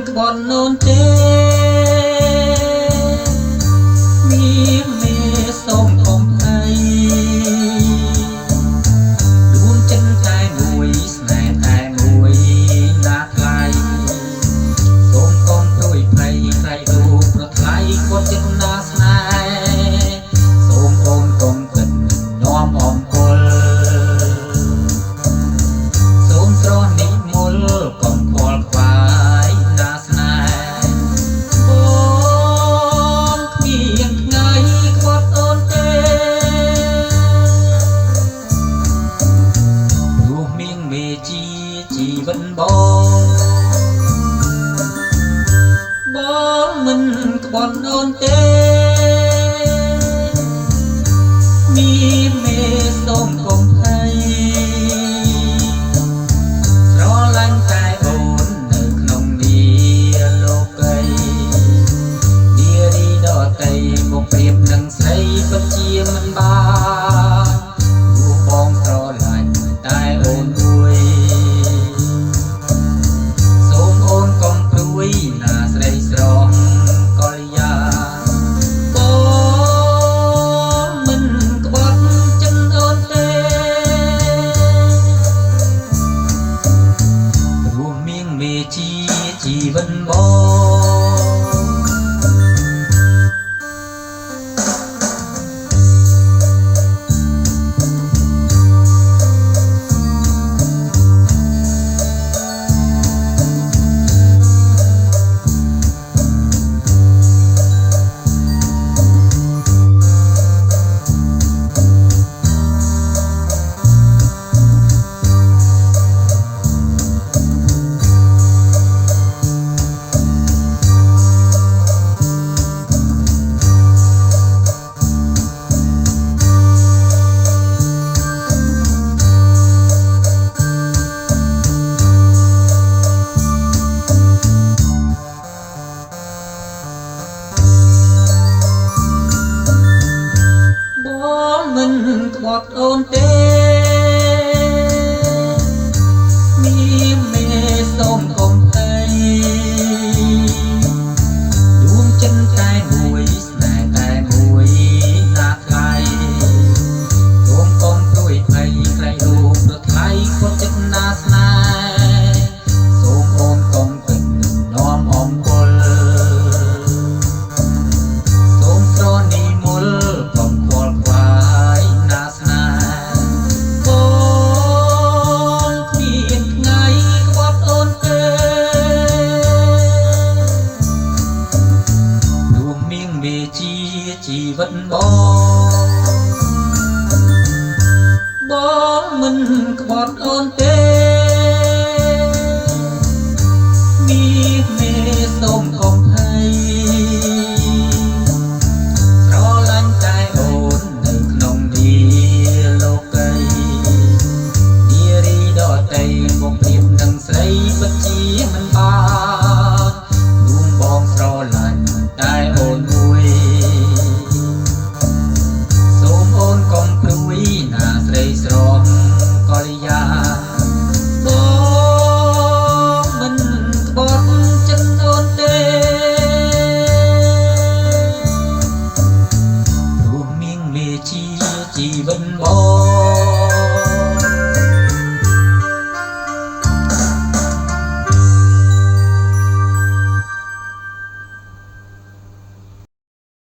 ក្បត់នូនទេមានមេសូមកុំភ័យដួងចិត្តតែមួយស្នេហ៍តែមួយណាថ្លៃសូមកុំព្រួយភ័យថ្លៃរូបប្រថ្លៃគាត់ចិត្តណាស្នេហ៍សូមអូនកុំគិតនាំអំគុលសូមស្រស់និមលកុំខ្វល់ខ្វាយណាស្នេហ៍បងគ្មានថ្ងៃខ្វត់អូនទេព្រោះមានមេជាជីវិតបងមិនក្បត់អូនទេមានមេសូមកុំភ័យស្រឡាញ់តែអូននៅក្នុងនាលោកីនារីដតីមកប្រៀបនឹងស្រីពិតជាមិនបានព្រោះបងស្រឡាញ់តែអូនមួយសូមអូនកុំព្រួយណាស្រីស្រស់កល្យាបងមិនក្បត់ចិត្តអូនទេព្រោះមានមេជាជីវិតមិនក្បត់អូនទេមានមេសូមកុំភ័យដួងចិត្តតែមួយស្នេហ៍តែមួយណាថ្លៃសូមកុំព្រួយភ័យខ្លាចរូបប្រថ្លៃគាត់ចិត្តណាស្នេហ៍សូមអូនកុំគិតនាំអំគុលសូមស្រនិមលកុំខ្វល់ខ្វាយជីវិតបងមិនក្បត់អូនទេមានមេសូមកុំភ័យស្រឡាញ់តែអូននៅក្នុងនាលោកីនារីដតីមកប្រៀបនឹងស្រីពិតជាមិនបានដួងបងស្រឡាញ់តែអូនមួយស្រស់កល្យាបងមិនក្បត់ចិត្តអូនទេព្រោះមានមេជាជីវិតបង